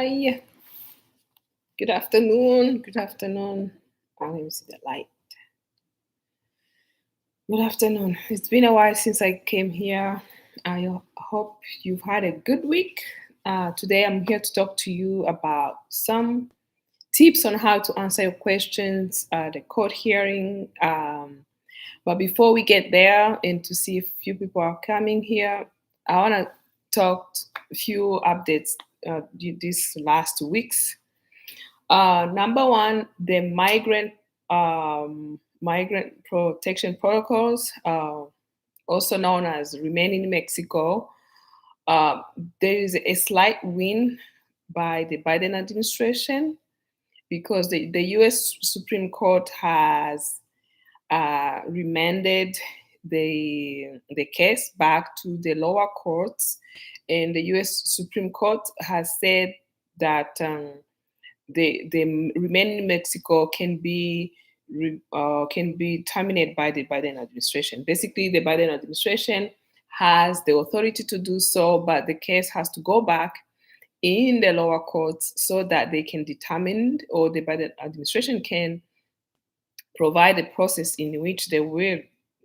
Hi. Good afternoon. Good afternoon. Let me see the light. Good afternoon. It's been a while since I came here. I hope you've had a good week. Today I'm here to talk to you about some tips on how to answer your questions at the court hearing. But before we get there and to see if few people are coming here, I want to talk a few updates these last 2 weeks. Number one, the migrant protection protocols, also known as Remain in Mexico. Uh, there is a slight win by the Biden administration because the U.S. Supreme Court has remanded the case back to the lower courts, and the U.S. Supreme Court has said that the Remain in Mexico can be terminated by the Biden administration. Basically, the Biden administration has the authority to do so, but the case has to go back in the lower courts so that they can determine, or the Biden administration can provide a process in which they will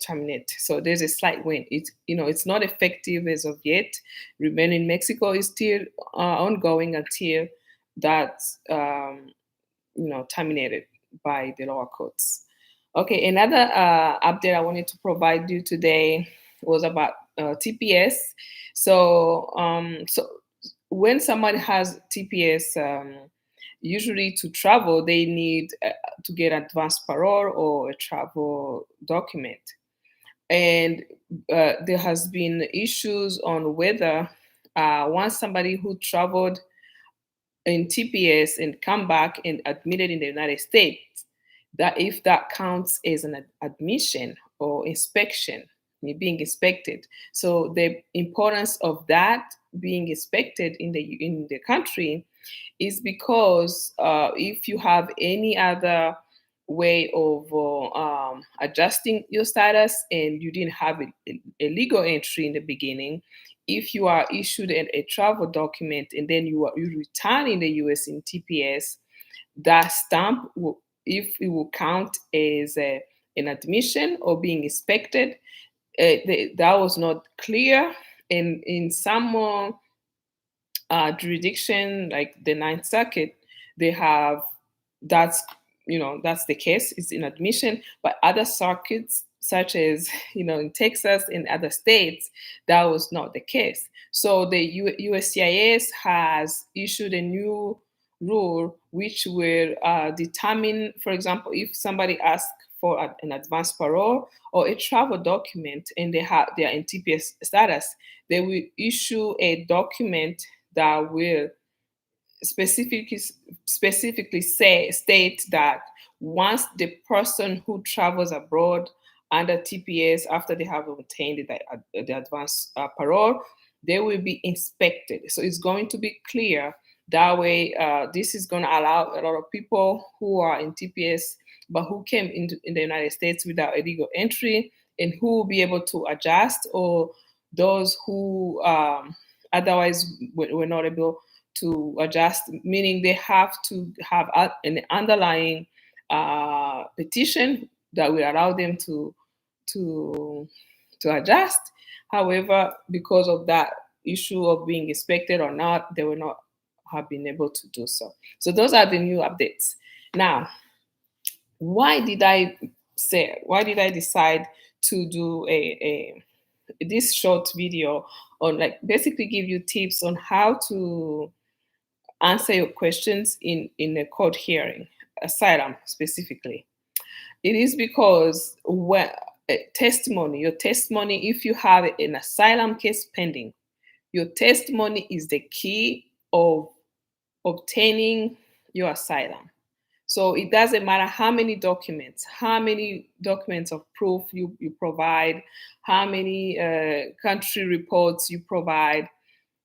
terminate. So there's a slight win. It's not effective as of yet. Remain in Mexico is still ongoing until that's terminated by the lower courts. Okay, another update I wanted to provide you today was about TPS. So when someone has TPS, usually to travel, they need to get advance parole or a travel document. And there has been issues on whether once somebody who traveled in TPS and come back and admitted in the United States, that if that counts as an admission or inspection, being inspected. So the importance of that being inspected in the country is because if you have any other way of adjusting your status and you didn't have a legal entry in the beginning, if you are issued a travel document and then you return in the US in TPS, that stamp if it will count as an admission or being inspected, that was not clear. And in some jurisdiction like the Ninth Circuit, they have that's the case. It's in admission, but other circuits such as in Texas and other states, that was not the case. So the USCIS has issued a new rule which will determine, for example, if somebody asks for an advance parole or a travel document and they are in TPS status, they will issue a document that will specifically state that once the person who travels abroad under TPS after they have obtained the advance parole, they will be inspected. So it's going to be clear. That way, this is going to allow a lot of people who are in TPS but who came in the United States without a legal entry and who will be able to adjust, or those who otherwise were not able to adjust, meaning they have to have an underlying petition that will allow them to adjust. However, because of that issue of being inspected or not, they will not have been able to do so. So those are the new updates. Now, why did I decide to do this short video on, like, basically give you tips on how to answer your questions in a court hearing, asylum specifically? It is because when your testimony, if you have an asylum case pending, your testimony is the key of obtaining your asylum. So it doesn't matter how many documents of proof you provide, how many country reports you provide.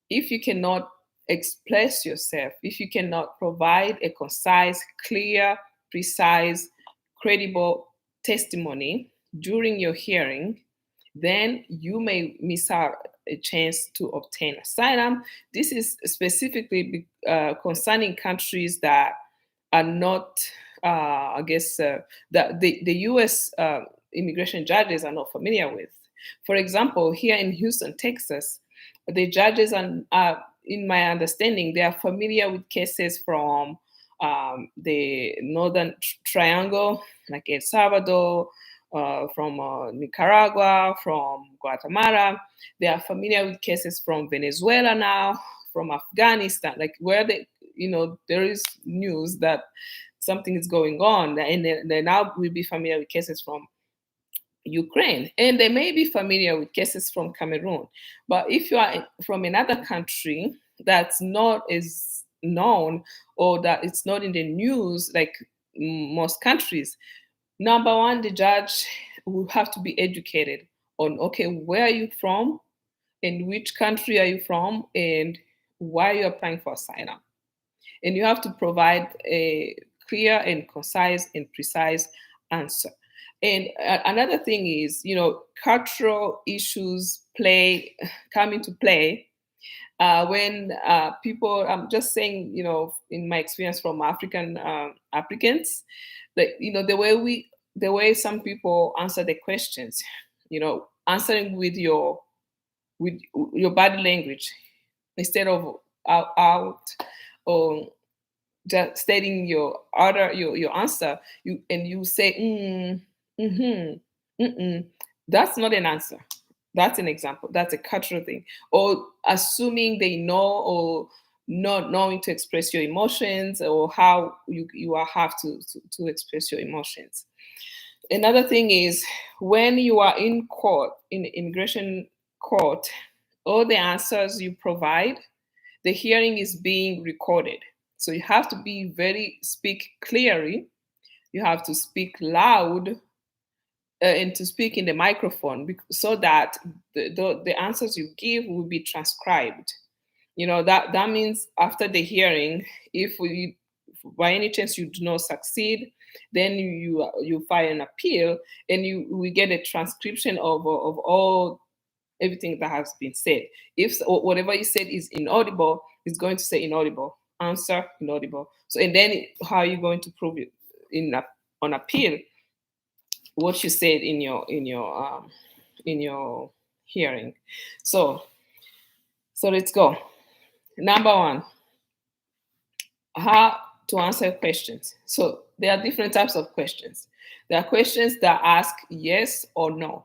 If you cannot express yourself, if you cannot provide a concise, clear, precise, credible testimony during your hearing, then you may miss out a chance to obtain asylum. This is specifically concerning countries that are not, I guess, that the U.S. Immigration judges are not familiar with. For example, here in Houston, Texas, the judges are, in my understanding, they are familiar with cases from the Northern Triangle, like El Salvador, from Nicaragua, from Guatemala. They are familiar with cases from Venezuela now, from Afghanistan, like where there is news that something is going on, and they now will be familiar with cases from Ukraine, and they may be familiar with cases from Cameroon. But if you are from another country that's not as known, or that it's not in the news like most countries, number one, the judge will have to be educated on, okay, where are you from, and which country are you from, and why you're applying for asylum. And you have to provide a clear and concise and precise answer. And another thing is, cultural issues come into play when people. I'm just saying, in my experience from African applicants, that the way some people answer the questions, answering with your body language instead of out or just stating your answer, you say mm-hmm. That's not an answer. That's an example. That's a cultural thing. Or assuming they know, or not knowing to express your emotions, or how you have to express your emotions. Another thing is, when you are in court, in immigration court, all the answers you provide, the hearing is being recorded. So you have to speak clearly. You have to speak loud, and to speak in the microphone, so that the answers you give will be transcribed. That means after the hearing, if by any chance you do not succeed, then you file an appeal, and we get a transcription of all everything that has been said. If whatever you said is inaudible, it's going to say inaudible. Answer inaudible. So, and then how are you going to prove it on appeal what you said in your hearing? So let's go. Number one, how to answer questions. So there are different types of questions. There are questions that ask yes or no.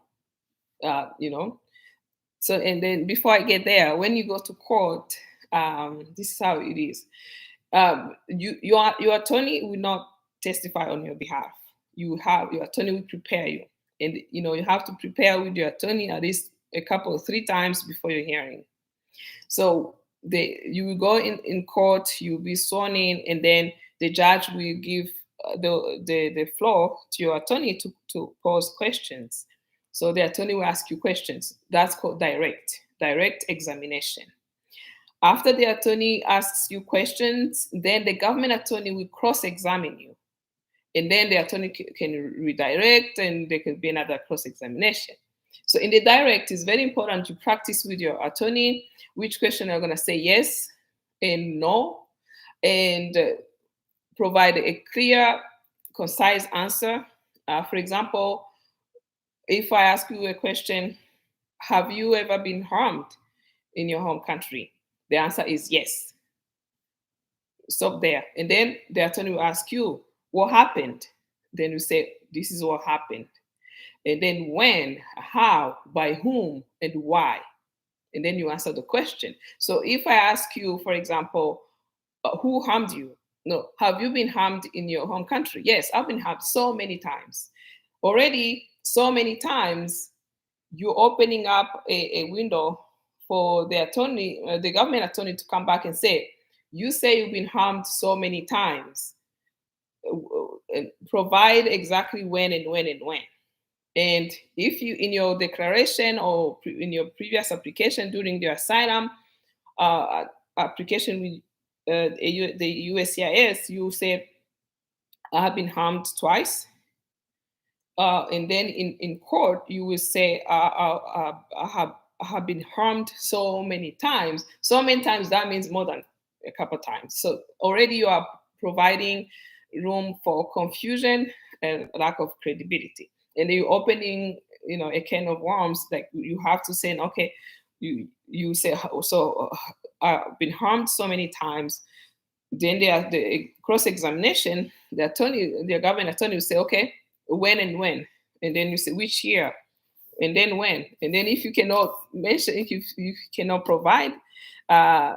So, and then before I get there, when you go to court, this is how it is. Your attorney will not testify on your behalf. Your attorney will prepare you, and you have to prepare with your attorney at least three times before your hearing. So you will go in court, you'll be sworn in, and then the judge will give the floor to your attorney to pose questions. So the attorney will ask you questions. That's called direct examination. After the attorney asks you questions, then the government attorney will cross-examine you. And then the attorney can redirect, and there could be another cross-examination. So in the direct, it's very important to practice with your attorney which question you're going to say yes and no, and provide a clear, concise answer. For example, if I ask you a question, have you ever been harmed in your home country? The answer is yes. Stop there. And then the attorney will ask you, what happened? Then you say, this is what happened. And then when, how, by whom, and why. And then you answer the question. So if I ask you, for example, who harmed you? No, have you been harmed in your home country? Yes, I've been harmed so many times. Already, so many times, you're opening up a window for the attorney, the government attorney, to come back and say, you say you've been harmed so many times. Provide exactly when and when and when. And if you, in your declaration or in your previous application during the asylum application with the USCIS, you say, I have been harmed twice. And then in court, you will say, I have been harmed so many times. So many times, that means more than a couple times. So already you are providing room for confusion and lack of credibility. And you're opening, a can of worms. Like, you have to say, okay, you say, so I've been harmed so many times. Then the cross examination, the government attorney will say, okay, when and when, and then you say which year, and then when, and then if you cannot mention, if you cannot provide uh,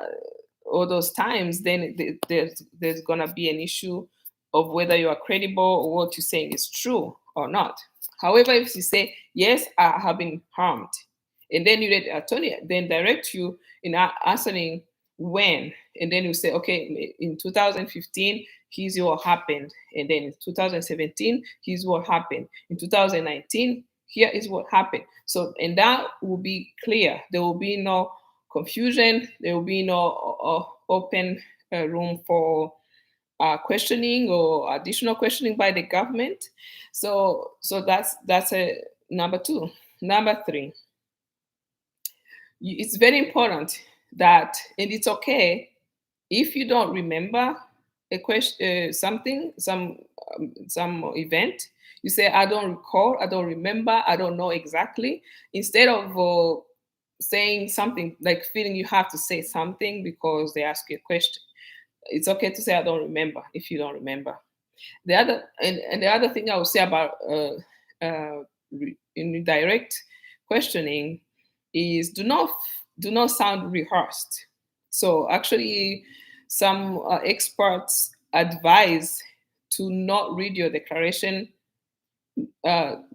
all those times, then there's gonna be an issue of whether you are credible or what you're saying is true or not. However, if you say yes, I have been harmed, and then you let the attorney then direct you in answering when, and then you say, okay, in 2015 here's what happened, and then in 2017 here's what happened, in 2019 here is what happened. So, and that will be clear. There will be no confusion. There will be no open room for questioning or additional questioning by the government. So that's a number two. Number three, it's very important that, and it's okay if you don't remember a question, something, some event. You say, I don't recall, I don't remember, I don't know exactly, instead of saying something, like feeling you have to say something because they ask you a question. It's okay to say, I don't remember, if you don't remember. The other, and the other thing I would say about in direct questioning is, do not sound rehearsed. So actually, some experts advise to not read your declaration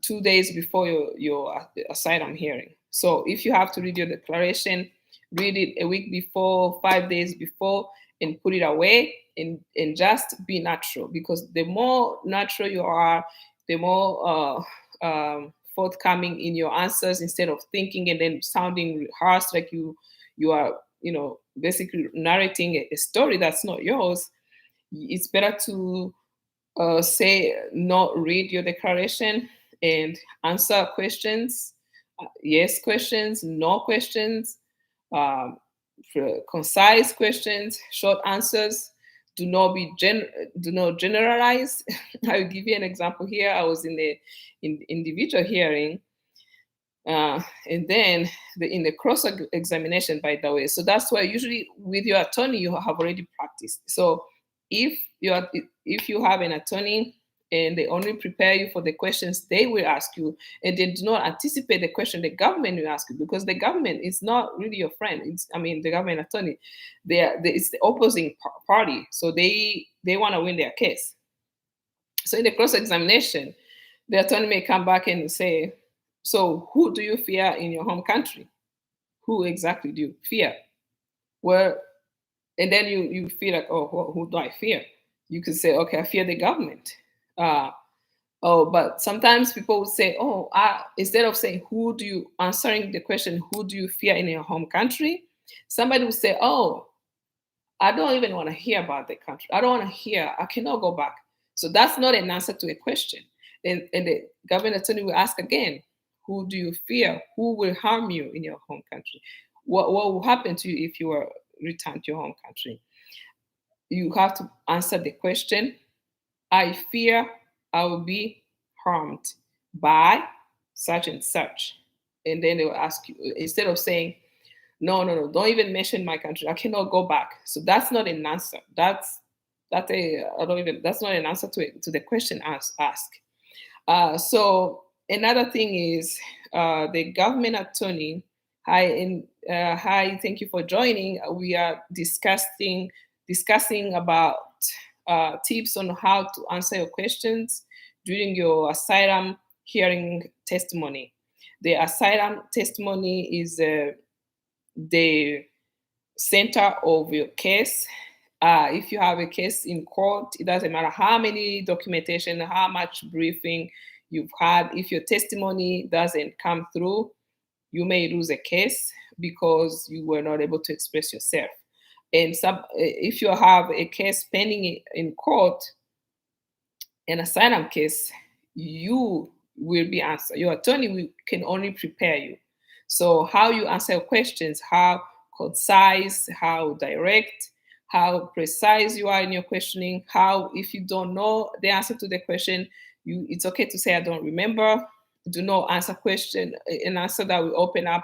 2 days before your asylum hearing. So if you have to read your declaration, read it a week before, 5 days before, and put it away, and just be natural. Because the more natural you are, the more forthcoming in your answers, instead of thinking and then sounding rehearsed, like you are, basically narrating a story that's not yours. It's better to say, not read your declaration and answer questions, yes questions, no questions, um, concise questions, short answers. Do not generalize. I'll give you an example here. I was in the individual hearing, and then in the cross examination, by the way. So that's why usually with your attorney you have already practiced. So if if you have an attorney and they only prepare you for the questions they will ask you, and they do not anticipate the question the government will ask you, because the government is not really your friend. The government attorney, it's the opposing party, so they want to win their case. So in the cross examination, the attorney may come back and say, so who do you fear in your home country? Who exactly do you fear? Well, and then you feel like, oh, who do I fear? You could say, okay, I fear the government. But sometimes people would say, instead of saying answering the question, who do you fear in your home country? Somebody would say, oh, I don't even want to hear about the country. I don't want to hear. I cannot go back. So that's not an answer to a question. And the government attorney will ask again, who do you fear? Who will harm you in your home country? What will happen to you if you are returned to your home country? You have to answer the question. I fear I will be harmed by such and such. And then they will ask you, instead of saying, no, no, no, don't even mention my country, I cannot go back. So that's not an answer. That's not an answer to the question asked. So another thing is, the government attorney. Hi, thank you for joining. We are discussing about tips on how to answer your questions during your asylum hearing testimony. The asylum testimony is the center of your case. If you have a case in court, it doesn't matter how many documentation, how much briefing you've had. If your testimony doesn't come through, you may lose a case because you were not able to express yourself. And if you have a case pending in court, an asylum case, you will be answered. Your attorney can only prepare you. So how you answer questions, how concise, how direct, how precise you are in your questioning, how if you don't know the answer to the question, it's okay to say I don't remember. Do not answer question an answer that will open up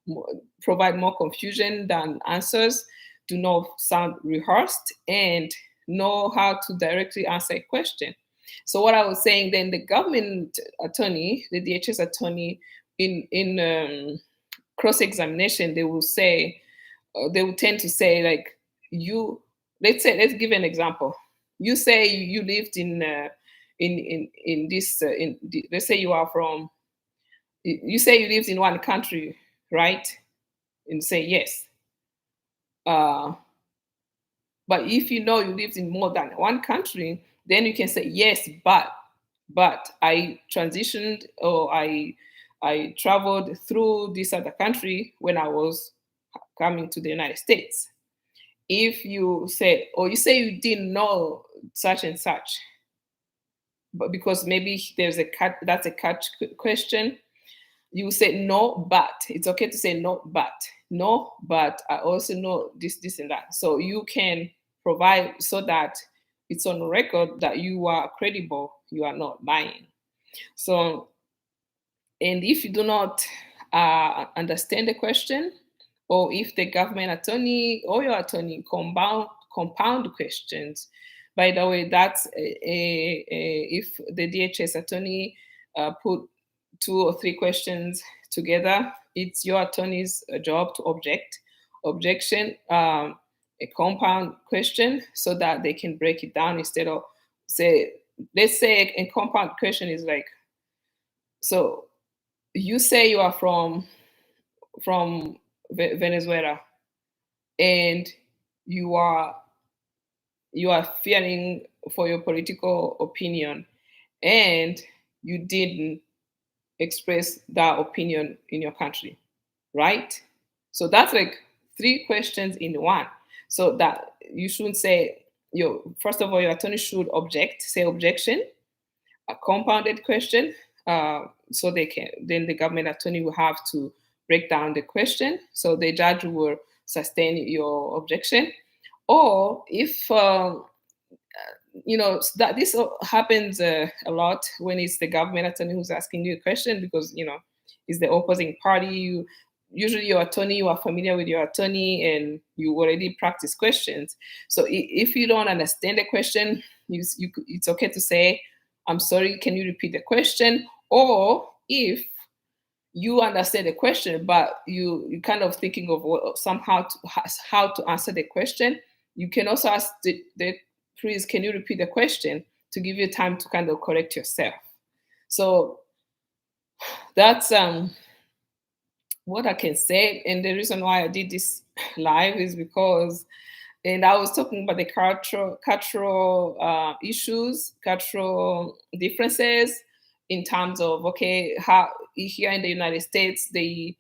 more, provide more confusion than answers. Do not sound rehearsed and know how to directly answer a question. So what I was saying, then the government attorney, the DHS attorney, in cross examination, they will say, they will tend to say like you. Let's give an example. You say you lived in this let's say you are from you say you lived in one country, right? And say yes. Uh, but if you know you lived in more than one country, then you can say yes, but I transitioned or I traveled through this other country when I was coming to the United States. If you say or you say you didn't know such and such, but because maybe there's a cut that's a catch question, you say no, but it's okay to say no, but I also know this, and that. So you can provide so that it's on record that you are credible, you are not lying. So, and if you do not understand the question, or if the government attorney or your attorney compound questions, by the way, that's if the DHS attorney put two or three questions together, it's your attorney's job to objection, a compound question, so that they can break it down instead of say, let's say a compound question is like, so you say you are from Venezuela, and you are you are fearing for your political opinion, and you didn't express that opinion in your country, right? So that's like three questions in one. So that you shouldn't say your first of all, your attorney should say objection, a compounded question. So they can then the government attorney will have to break down the question. So the judge will sustain your objection. Or if that this happens a lot when it's the government attorney who's asking you a question, because it's the opposing party. Usually your attorney, you are familiar with your attorney and you already practice questions. So if you don't understand the question, it's okay to say, I'm sorry, can you repeat the question? Or if you understand the question, but you kind of thinking of somehow how to answer the question, you can also ask the please, can you repeat the question, to give you time to kind of correct yourself. So that's what I can say. And the reason why I did this live is because, and I was talking about the cultural issues, cultural differences in terms of, okay, how here in the United States they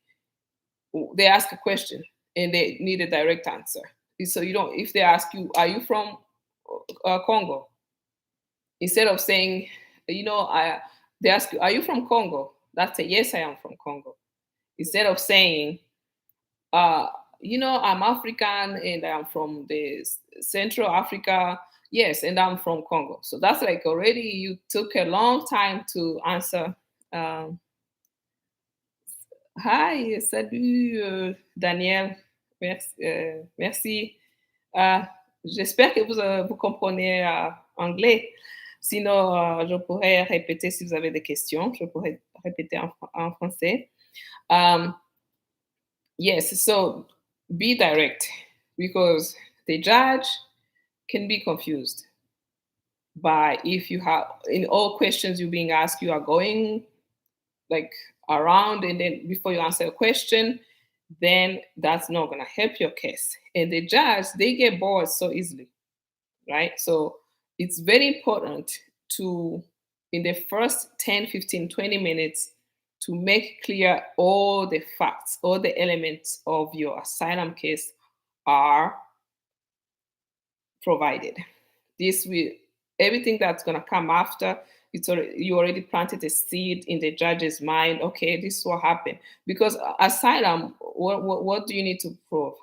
ask a question and they need a direct answer. So you don't, if they ask you, are you from Congo? Instead of saying, they ask you, are you from Congo? That's a yes, I am from Congo. Instead of saying, uh, I'm African and I'm from the Central Africa. Yes, and I'm from Congo. So that's like already you took a long time to answer. Um, Hi, salut Daniel. Merci. Merci. Euh, J'espère que vous comprenez anglais. Sinon, je pourrais répéter si vous avez des questions. Je pourrais répéter en français. Um, yes, so be direct, because the judge can be confused by if you have in all questions you're being asked, you are going like around, and then before you answer a question, then that's not going to help your case. And the judge, they get bored so easily, right? So it's very important to, in the first 10, 15, 20 minutes, to make clear all the facts, all the elements of your asylum case are provided. This will, everything that's going to come after, you already planted a seed in the judge's mind. Okay, this is what happened. Because asylum, what do you need to prove?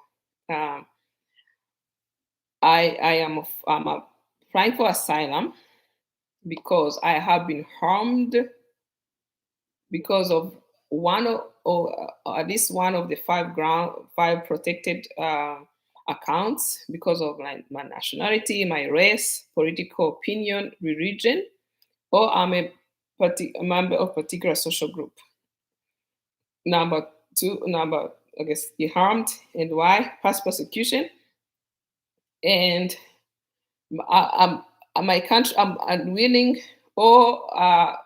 Um, I'm applying for asylum because I have been harmed because of one of, or at least one of the five protected accounts, because of my nationality, my race, political opinion, religion, or I'm a member of particular social group. Number two, I guess, you harmed, and why? Past persecution, and my country, I'm unwilling, or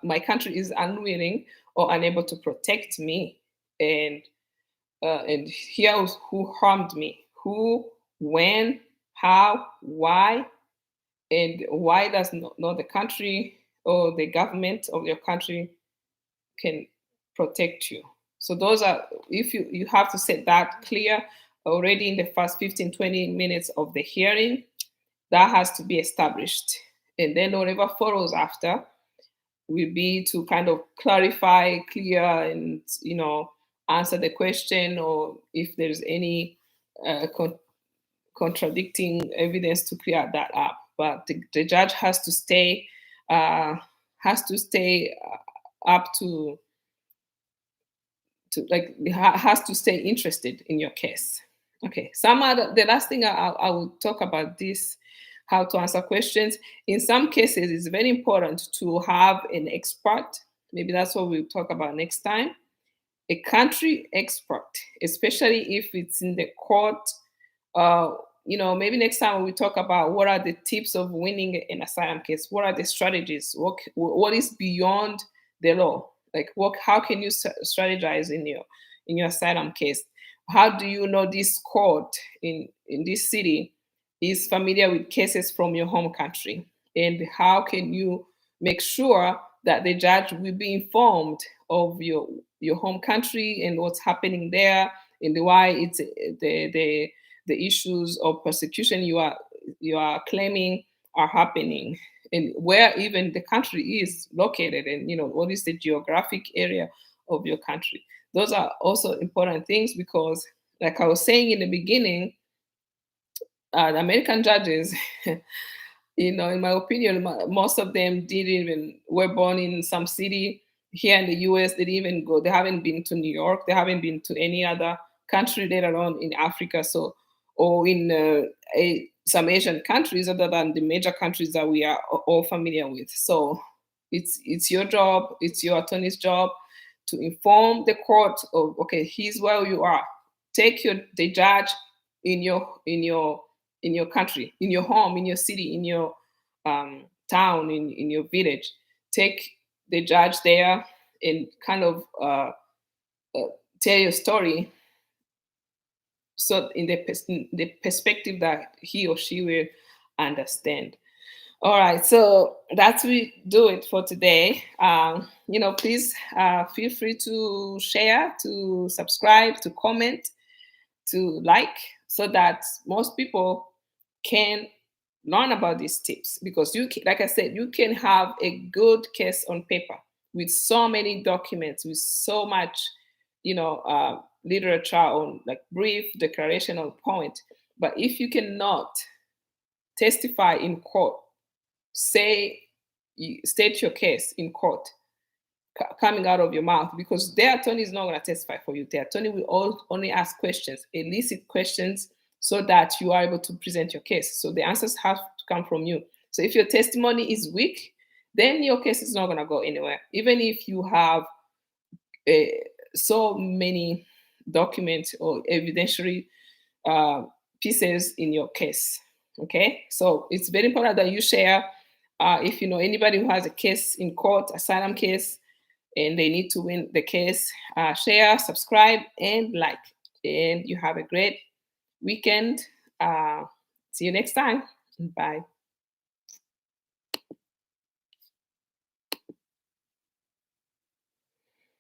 my country is unwilling or unable to protect me, and here's who harmed me, who, when, how, why, and why does not the country or the government of your country can protect you. So those are, if you have to set that clear already in the first 15, 20 minutes of the hearing, that has to be established. And then whatever follows after will be to kind of clarify, clear, and answer the question, or if there's any contradicting evidence, to clear that up. But the judge uh, has to stay up to like has to stay interested in your case. Okay, the last thing I will talk about this, how to answer questions. In some cases, it's very important to have an expert. Maybe that's what we'll talk about next time. A country expert, especially if it's in the court. Uh, Maybe next time we talk about what are the tips of winning an asylum case. What are the strategies? What is beyond the law? Like, how can you strategize in your asylum case? How do you know this court in this city is familiar with cases from your home country? And how can you make sure that the judge will be informed of your home country and what's happening there, and why it's the issues of persecution you are claiming are happening, and where even the country is located, and what is the geographic area of your country. Those are also important things, because like I was saying in the beginning, the American judges, in my opinion, most of them didn't even were born in some city here in the US. They didn't even go. They haven't been to New York. They haven't been to any other country, let alone in Africa. So, or in some Asian countries, other than the major countries that we are all familiar with. So, it's your job. It's your attorney's job to inform the court of, okay, here's where you are. Take the judge in your country, in your home, in your city, in your town, in your village. Take the judge there and kind of tell your story, so in the perspective that he or she will understand. All right, so that's we do it for today. Please feel free to share, to subscribe, to comment, to like, so that most people can learn about these tips, because like I said, you can have a good case on paper with so many documents, with so much literature on, like, brief declaration on point. But if you cannot testify in court, say state your case in court, coming out of your mouth, because their attorney is not going to testify for you. The attorney will only ask questions, elicit questions, so that you are able to present your case. So the answers have to come from you. So if your testimony is weak, then your case is not going to go anywhere, even if you have so many documents or evidentiary pieces in your case. Okay, so it's very important that you share. If you know anybody who has a case in court, asylum case, and they need to win the case, share, subscribe, and like. And you have a great weekend. See you next time. Bye.